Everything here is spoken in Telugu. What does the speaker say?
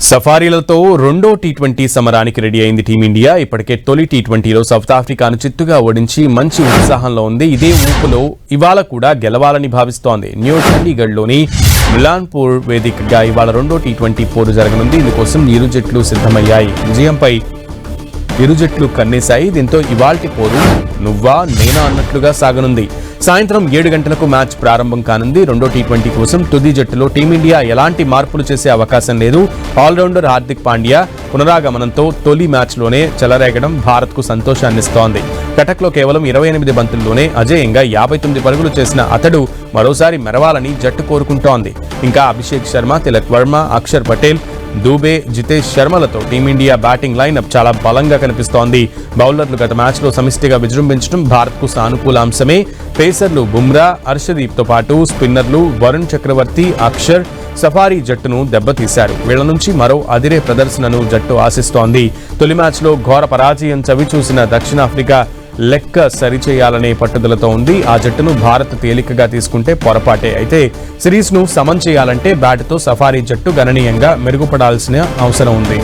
సఫారీలతో రెండో టీ20 సమరానికి రెడీ అయింది టీమిండియా. ఇప్పటికే తొలి టీ20లో సౌత్ ఆఫ్రికాను చిత్తుగా ఓడించి మంచి ఉత్సాహంలో ఉంది. ఇదే ఊపులో ఇవాళ కూడా గెలవాలని భావిస్తోంది. న్యూ చండీగఢ్లోని మిలాన్పూర్ వేదికగా ఇవాళ రెండో టీ20 పోరు జరగనుంది. ఇందుకోసం ఇరు జట్లు సిద్ధమయ్యాయి. విజయంపై ఇరు జట్లు కన్నేశాయి. దీంతో ఇవాల్టి పోరు నువ్వా నేనా అన్నట్లుగా సాగనుంది. సాయంత్రం 7 గంటలకు మ్యాచ్ ప్రారంభం కానుంది. రెండో టీ20 కోసం తుది జట్టులో టీమిండియా ఎలాంటి మార్పులు చేసే అవకాశం లేదు. ఆల్రౌండర్ హార్దిక్ పాండ్యా పునరాగమనంతో తొలి మ్యాచ్లోనే చెలరేగడం భారత్కు సంతోషాన్నిస్తోంది. కటక్లో కేవలం 28 బంతుల్లోనే అజేయంగా 59 పరుగులు చేసిన అతడు మరోసారి మెరవాలని జట్టు కోరుకుంటోంది. ఇంకా అభిషేక్ శర్మ, తిలక్ వర్మ, అక్షర్ పటేల్, దూబే, జితేష్ శర్మలతో టీమిండియా బ్యాటింగ్ లైనప్ చాలా బలంగా కనిపిస్తోంది. బౌలర్లు గత మ్యాచ్లో సమిష్టిగా విజృంభించడం భారత్కు సానుకూల అంశమే. పేసర్లు బుమ్రా, హర్షదీప్తో పాటు స్పిన్నర్లు వరుణ్ చక్రవర్తి, అక్షర్ సఫారీ జట్టును దెబ్బతీశారు. వీళ్ల నుంచి మరో అదిరే ప్రదర్శనను జట్టు ఆశిస్తోంది. తొలి మ్యాచ్లో ఘోర పరాజయం చవిచూసిన దక్షిణాఫ్రికా లెక్క సరిచేయాలనే పట్టుదలతో ఉంది. ఆ జట్టును భారత్ తేలికగా తీసుకుంటే పొరపాటే. అయితే సిరీస్ను సమన్ చేయాలంటే బ్యాట్తో సఫారీ జట్టు గణనీయంగా మెరుగుపడాల్సిన అవసరం ఉంది.